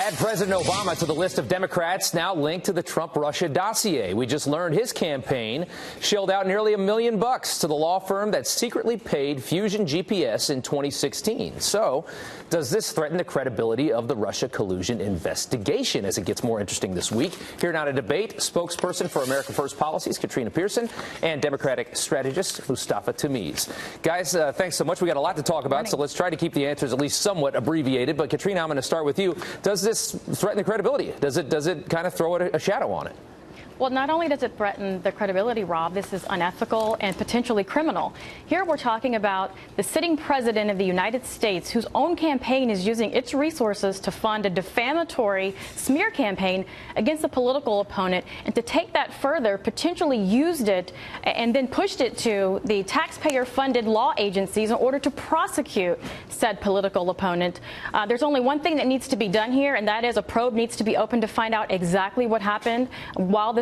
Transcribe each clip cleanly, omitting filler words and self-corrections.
Add President Obama to the list of Democrats now linked to the Trump-Russia dossier. We just learned his campaign shelled out nearly $1 million to the law firm that secretly paid Fusion GPS in 2016. So, does this threaten the credibility of the Russia collusion investigation as it gets more interesting this week? Here now to debate, spokesperson for America First Policies, Katrina Pierson, and Democratic strategist, Mustafa Tameez. Guys, thanks so much. We got a lot to talk about, so let's try to keep the answers at least somewhat abbreviated. But Katrina, I'm going to start with you. Does this threaten the credibility? Does it kind of throw a shadow on it? Well, not only does it threaten the credibility, Rob, this is unethical and potentially criminal. Here we're talking about the sitting president of the United States whose own campaign is using its resources to fund a defamatory smear campaign against a political opponent, and to take that further, potentially used it and then pushed it to the taxpayer-funded law agencies in order to prosecute said political opponent. There's only one thing that needs to be done here, and that is a probe needs to be opened to find out exactly what happened while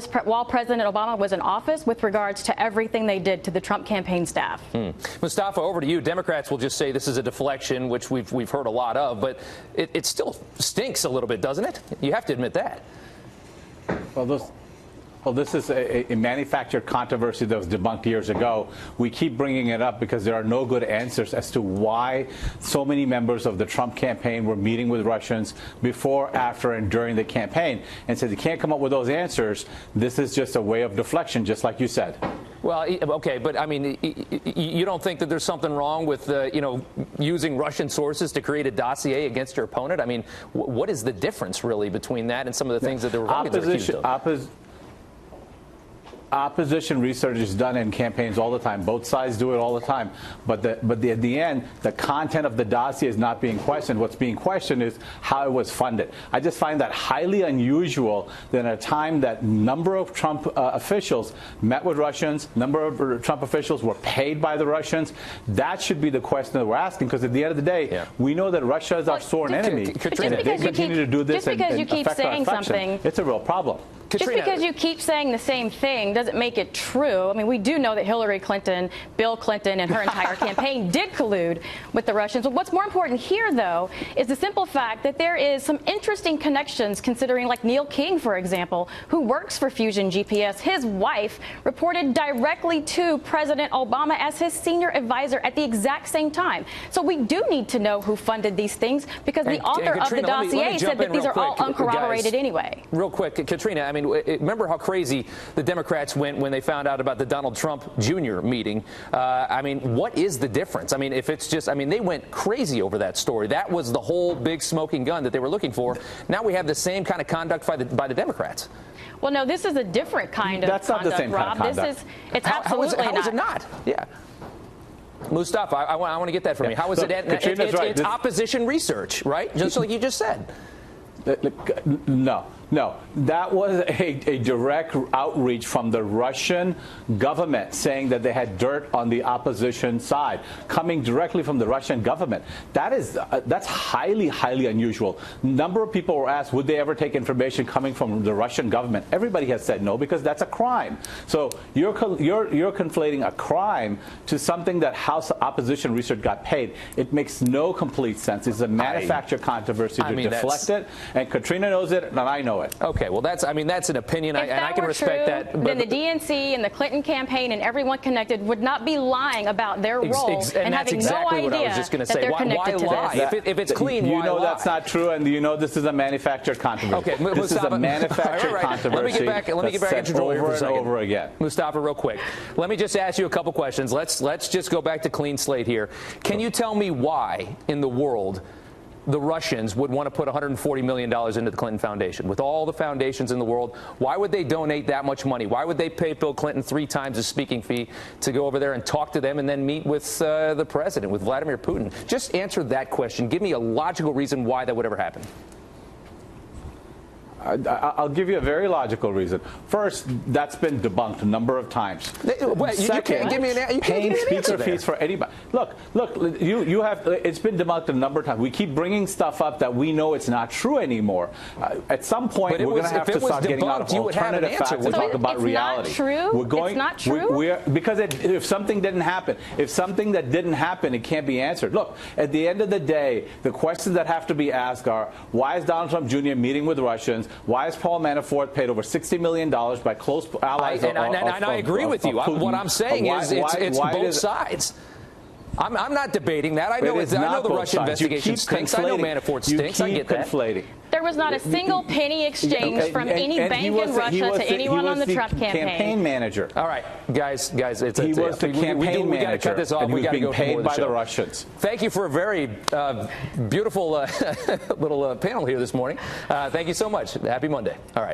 President Obama was in office with regards to everything they did to the Trump campaign staff. Mustafa, over to you. Democrats will just say this is a deflection, which we've heard a lot of, but it still stinks a little bit, doesn't it? You have to admit that. Well, this is a manufactured controversy that was debunked years ago. We keep bringing it up because there are no good answers as to why so many members of the Trump campaign were meeting with Russians before, after, and during the campaign. And so they can't come up with those answers. This is just a way of deflection, just like you said. Well, okay, but I mean, you don't think that there's something wrong with, using Russian sources to create a dossier against your opponent? I mean, what is the difference really between that and some of the things that the Republicans are accused of? Opposition research is done in campaigns all the time. Both sides do it all the time. But at the end, the content of the dossier is not being questioned. What's being questioned is how it was funded. I just find that highly unusual that at a time that number of Trump officials met with Russians, number of Trump officials were paid by the Russians. That should be the question that we're asking, because at the end of the day, we know that Russia is our sworn enemy. And if they continue to do this and affect our election, it's a real problem. Katrina, just because you keep saying the same thing doesn't make it true. I mean, we do know that Hillary Clinton, Bill Clinton, and her entire campaign did collude with the Russians. But what's more important here, though, is the simple fact that there is some interesting connections, considering like Neil King, for example, who works for Fusion GPS. His wife reported directly to President Obama as his senior advisor at the exact same time. So we do need to know who funded these things, because the author of the dossier said that these are all uncorroborated anyway. Real quick, Katrina, I mean, remember how crazy the Democrats went when they found out about the Donald Trump Jr. meeting. I mean, what is the difference? I mean, if it's just, I mean, they went crazy over that story. That was the whole big smoking gun that they were looking for. Now we have the same kind of conduct by the Democrats. Well, no, this is a different kind of conduct, not the same Rob. Kind of conduct. It's absolutely how is it not? Yeah. Mustafa, I want to get that from you. How is it? It's opposition research, right? Just like you just said. No, that was a direct outreach from the Russian government saying that they had dirt on the opposition side, coming directly from the Russian government. That's highly unusual. Number of people were asked, would they ever take information coming from the Russian government? Everybody has said no, because that's a crime. So you're conflating a crime to something that House opposition research got paid. It makes no complete sense. It's a manufactured controversy to deflect it, and Katrina knows it, and I know it. Okay, well, that's an opinion, and I can respect that. But then the DNC and the Clinton campaign and everyone connected would not be lying about their role and having no idea that they're connected to this. If it's clean, you know that's not true, and you know this is a manufactured controversy. Okay, this is a manufactured controversy. Let me get back in control here for a second. Over again. Mustafa, real quick. Let me just ask you a couple questions. Let's just go back to clean slate here. Can you tell me why in the world the Russians would want to put $140 million into the Clinton Foundation? With all the foundations in the world, why would they donate that much money? Why would they pay Bill Clinton 3 times his speaking fee to go over there and talk to them and then meet with the president, with Vladimir Putin? Just answer that question. Give me a logical reason why that would ever happen. I'll give you a very logical reason. First, that's been debunked a number of times. Wait, you can't give me an paying speaker answer fees for anybody. Look, you have. It's been debunked a number of times. We keep bringing stuff up that we know it's not true anymore. At some point, we're going to have to start getting out of alternative facts and talk about reality. It's not true. We're going. It's not true. Because if something didn't happen, if something that didn't happen, it can't be answered. Look, at the end of the day, the questions that have to be asked are: why is Donald Trump Jr. meeting with Russians? Why is Paul Manafort paid over $60 million by close allies? I agree with you. What I'm saying is it's both sides. I'm not debating that. I know the Russia investigation stinks. I know Manafort stinks. I get that. There was not a single penny exchange from any bank in Russia to anyone on the Trump campaign. Campaign manager. All right, guys, he was the campaign manager. We got to cut this off. We got to go paid by the Russians. Thank you for a very beautiful little panel here this morning. Thank you so much. Happy Monday. All right.